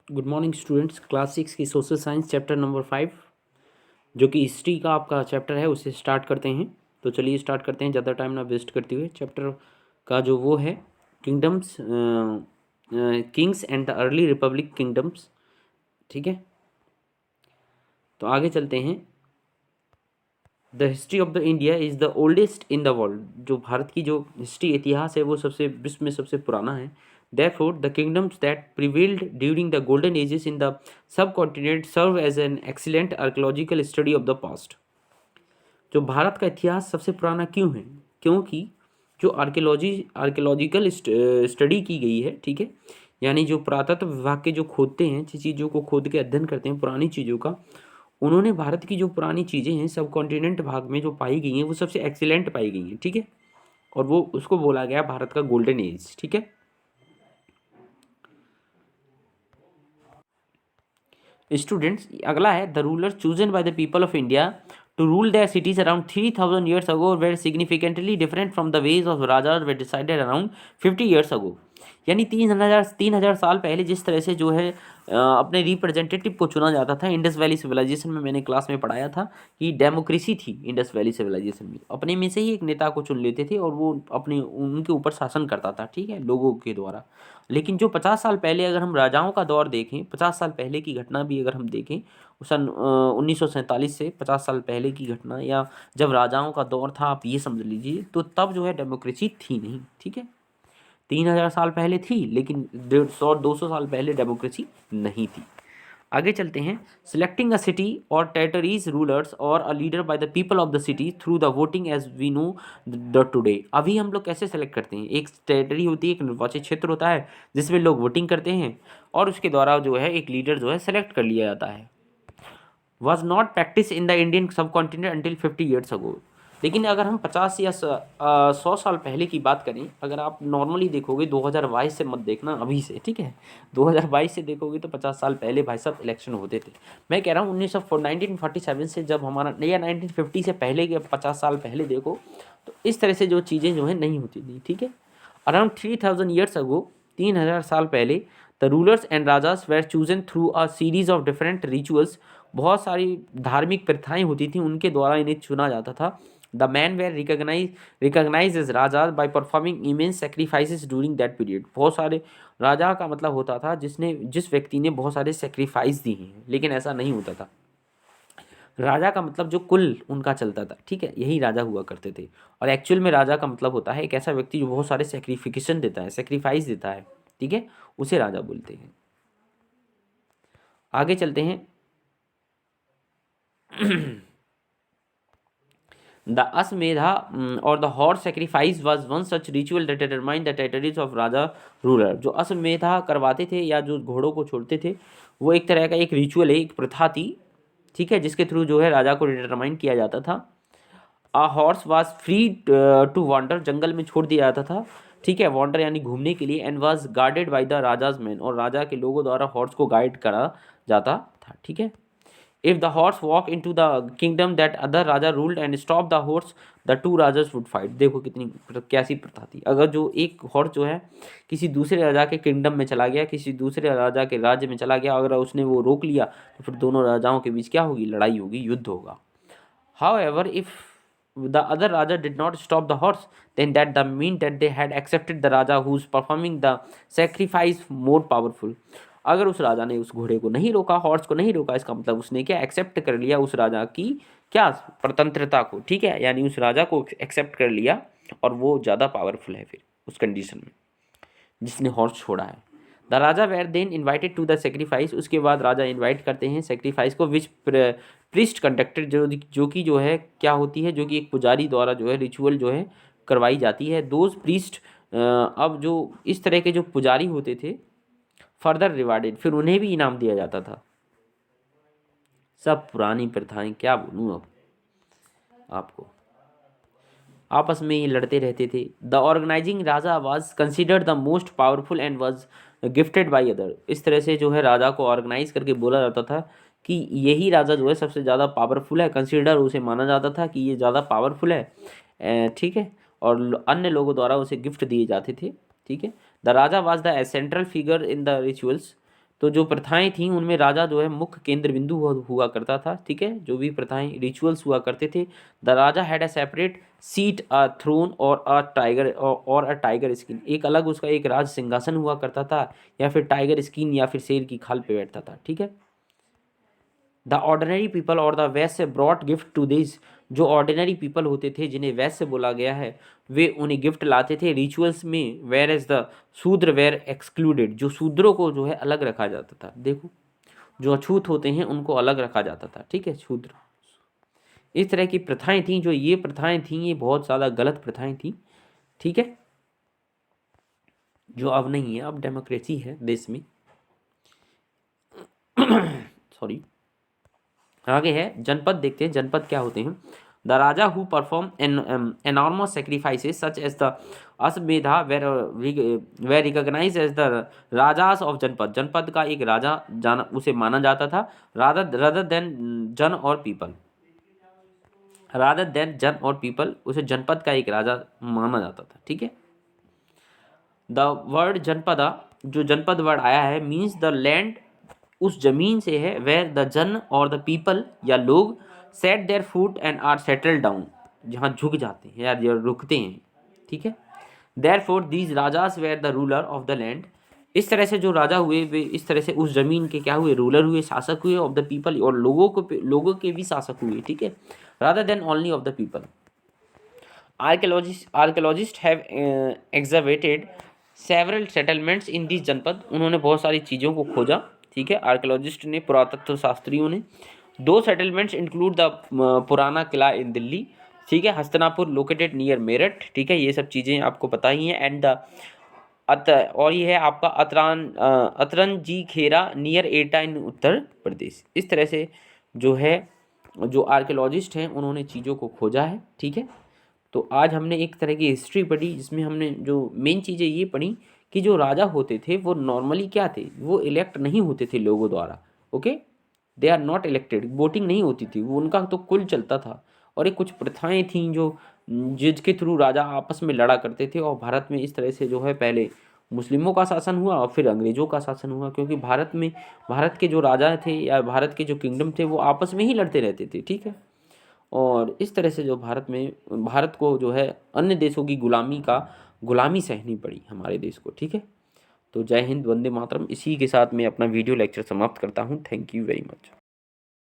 Good morning students. Class 6 की social science chapter number 5 जो कि हिस्ट्री का आपका चैप्टर है उसे स्टार्ट करते हैं। तो चलिए स्टार्ट करते हैं, ज़्यादा टाइम ना वेस्ट करते हुए। चैप्टर का जो वो है kingdoms, Kings and the early Republic kingdoms. ठीक है, तो आगे चलते हैं। The history of the India is the oldest in the world. जो भारत की जो हिस्ट्री इतिहास है वो सबसे विश्व में सबसे पुराना है। Therefore, the kingdoms that prevailed during the golden ages in the subcontinent serve as an excellent archaeological study of the past। जो भारत का इतिहास सबसे पुराना क्यों है? क्योंकि जो आर्कियोलॉजिकल स्टडी की गई है, ठीक है, यानी जो पुरातत्व विभाग के जो खोदते हैं, चीज़ों को खोद के अध्ययन करते हैं पुरानी चीज़ों का, उन्होंने भारत की जो पुरानी चीज़ें हैं सब कॉन्टिनेंट भाग में जो पाई गई हैं वो सबसे एक्सीलेंट पाई गई हैं। ठीक है, और वो उसको बोला गया भारत का गोल्डन एज। ठीक है, स्टूडेंट्स अगला है the ruler chosen by the people of India to rule their cities around 3000 years ago were significantly different from the ways of raja were decided around 50 years ago। यानी 3000 साल पहले जिस तरह से जो है अपने रिप्रेजेंटेटिव को चुना जाता था। इंडस वैली सिविलाइजेशन में मैंने क्लास में पढ़ाया था कि डेमोक्रेसी थी इंडस वैली सिविलाइजेशन में, अपने में से ही एक नेता को चुन लेते थे और वो अपने उनके ऊपर शासन करता था, ठीक है, लोगों के द्वारा। लेकिन जो 50 साल पहले अगर हम राजाओं का दौर देखें, 50 साल पहले की घटना भी अगर हम देखें, सन 1947 से 50 साल पहले की घटना, या जब राजाओं का दौर था, आप ये समझ लीजिए, तो तब जो है डेमोक्रेसी थी नहीं। ठीक है, 3000 साल पहले थी लेकिन 150-200 साल पहले डेमोक्रेसी नहीं थी। आगे चलते हैं। सिलेक्टिंग अ सिटी और टेरिटरीज रूलर्स और a leader by the people of the city through the voting as we know the today. अभी हम लोग कैसे सेलेक्ट करते हैं? एक टेरिटरी होती है, एक निर्वाचित क्षेत्र होता है जिसमें लोग वोटिंग करते हैं और उसके द्वारा जो है एक लीडर जो है सेलेक्ट कर लिया जाता है। Was not practice in the Indian सब कॉन्टिनेंट अंटिल 50 years ago। लेकिन अगर हम 50 या 100 साल पहले की बात करें, अगर आप नॉर्मली देखोगे 2022 से मत देखना अभी से, ठीक है, 2022 से देखोगे तो 50 साल पहले भाई साहब इलेक्शन होते थे। मैं कह रहा हूँ 1947 से जब हमारा, या 1950 से पहले के 50 साल पहले देखो तो इस तरह से जो चीज़ें जो है नहीं होती थी। ठीक है, अराउंड 3000 years ago, 3000 साल पहले, the rulers and rajas were chosen through a series of different rituals. बहुत सारी धार्मिक प्रथाएं होती थी, उनके द्वारा इन्हें चुना जाता था। The man were recognise as raja by performing immense sacrifices during that period. बहुत सारे राजा का मतलब होता था जिस व्यक्ति ने बहुत सारे सेक्रीफाइस दिए हैं, लेकिन ऐसा नहीं होता था। राजा का मतलब जो कुल उनका चलता था, ठीक है, यही राजा हुआ करते थे। और एक्चुअल में राजा का मतलब होता है एक ऐसा व्यक्ति जो बहुत सारे सेक्रीफिकेशन देता है, सेक्रीफाइस देता है, ठीक है, उसे राजा बोलते हैं। आगे चलते हैं। द अश्वमेधा और the horse sacrifice was one such ritual that determine the territories of Raja ruler. जो अश्वमेधा करवाते थे या जो घोड़ों को छोड़ते थे, वो एक तरह का एक रिचुअल है, एक प्रथा थी, ठीक है, जिसके थ्रू जो है राजा को डिटरमाइन किया जाता था। A horse was free to wander, जंगल में छोड़ दिया जाता था, ठीक है, वॉन्डर यानी घूमने के लिए। And was guarded by the rajas man, और राजा के लोगों द्वारा हॉर्स को गाइड करा जाता था। ठीक है, if the horse walk into the kingdom that other raja ruled and stop the horse, the two rajas would fight. देखो कितनी कैसी प्रथा थी। अगर जो एक हॉर्स जो है किसी दूसरे राजा के किंगडम में चला गया, किसी दूसरे राजा के राज्य में चला गया, अगर उसने वो रोक लिया तो फिर दोनों राजाओं के बीच क्या होगी? लड़ाई होगी, युद्ध होगा। However, if the other Raja did not stop the horse, then that the mean that they had accepted the Raja who's performing the sacrifice more powerful। अगर उस राजा ने उस घोड़े को नहीं रोका, हॉर्स को नहीं रोका, इसका मतलब उसने क्या एक्सेप्ट कर लिया उस राजा की क्या स्वतंत्रता को, ठीक है, यानी उस राजा को एक्सेप्ट कर लिया और वो ज़्यादा पावरफुल है फिर उस कंडीशन में जिसने हॉर्स छोड़ा है। The raja were then invited to the sacrifice, उसके बाद राजा इन्वाइट करते हैं सेक्रीफाइस को, विच प्रिस्ट कंडक्टेड, जो कि जो है क्या होती है, जो कि एक पुजारी द्वारा जो है रिचुअल जो है करवाई जाती है। दोज प्रीस्ट, अब जो इस तरह के जो पुजारी होते थे, फर्दर रिवार्डेड, फिर उन्हें भी इनाम दिया जाता था। सब पुरानी प्रथाएं, क्या बोलूँ अब आपको, आपस में ये लड़ते रहते थे। The organising raja was considered the most powerful and was gifted by other. इस तरह से जो है राजा को ऑर्गेनाइज करके बोला जाता था कि यही राजा जो है सबसे ज़्यादा पावरफुल है, कंसिडर उसे माना जाता था कि ये ज़्यादा पावरफुल है, ठीक है, और अन्य लोगों द्वारा उसे गिफ्ट दिए जाते थे। ठीक है, the Raja was the central figure in the rituals, तो जो प्रथाएं थीं उनमें राजा जो है मुख्य केंद्र बिंदु हुआ करता था, ठीक है। जो भी प्रथाएं रिचुअल्स हुआ करते थे, the raja had a separate seat, a throne और अ टाइगर और अ टाइगर स्किन, एक अलग उसका एक राज सिंहासन हुआ करता था, या फिर टाइगर स्किन या फिर शेर की खाल पे बैठता था, ठीक है। द ऑर्डिनरी पीपल और the Vysya brought gift to this, जो ऑर्डिनरी पीपल होते थे जिन्हें वैश्य बोला गया है, वे उन्हें गिफ्ट लाते थे रिचुअल्स में, वेयर एज द शूद्र वेर एक्सक्लूडेड, जो शूद्रों को जो है अलग रखा जाता था। देखो, जो अछूत होते हैं उनको अलग रखा जाता था, ठीक है, शूद्र। इस तरह की प्रथाएं थीं, जो ये प्रथाएं थीं ये बहुत ज़्यादा गलत प्रथाएं थीं, ठीक है, जो अब नहीं है, अब डेमोक्रेसी है देश में। सॉरी। आगे है जनपद, देखते हैं जनपद क्या होते हैं। The raja who perform enormous sacrifices such as the ashvamedha were recognise as the rajas of janapada, janapada का एक राजा जाना उसे माना जाता था, रादर देन जन और पीपल, रादर देन जन और पीपल, उसे जनपद का एक राजा माना जाता था, ठीक है। द वर्ड जनपदा, जो जनपद वर्ड आया है, मीन्स द लैंड, उस जमीन से है, वेयर द जन और द पीपल या लोग set their foot and are settle down, जहाँ झुक जाते हैं या रुकते हैं, ठीक है। Therefore these rajas were the ruler of the land, इस तरह से जो राजा हुए वे इस तरह से उस जमीन के क्या हुए, रूलर हुए, शासक हुए, ऑफ द पीपल, और लोगों के भी शासक हुए, ठीक है, rather than only of the people. Archaeologist have excavated several settlements in this janapada, उन्होंने बहुत सारी चीज़ों को खोजा, ठीक है, आर्कियोलॉजिस्ट ने, पुरातत्व शास्त्रियों ने। दो सेटलमेंट्स इंक्लूड द पुराना किला इन दिल्ली, ठीक है, हस्तिनापुर लोकेटेड नियर मेरठ, ठीक है, ये सब चीज़ें आपको पता ही हैं, एंड द और ये है आपका अतरंजी खेरा नियर एटा इन उत्तर प्रदेश। इस तरह से जो है, जो आर्कियोलॉजिस्ट हैं उन्होंने चीज़ों को खोजा है, ठीक है। तो आज हमने एक तरह की हिस्ट्री पढ़ी जिसमें हमने जो मेन चीज़ें ये पढ़ी कि जो राजा होते थे वो नॉर्मली क्या थे, वो इलेक्ट नहीं होते थे लोगों द्वारा, okay, they are not elected, voting नहीं होती थी, वो उनका तो कुल चलता था। और एक कुछ प्रथाएं थीं जो जिसके थ्रू राजा आपस में लड़ा करते थे, और भारत में इस तरह से जो है पहले मुस्लिमों का शासन हुआ और फिर अंग्रेज़ों का शासन हुआ, क्योंकि भारत के जो राजा थे या भारत के जो किंगडम थे वो आपस में ही लड़ते रहते थे, ठीक है। और इस तरह से जो भारत को जो है अन्य देशों की गुलामी सहनी पड़ी हमारे देश को, ठीक है। तो जय हिंद, वंदे मातरम। इसी के साथ मैं अपना वीडियो लेक्चर समाप्त करता हूँ। Thank you very much.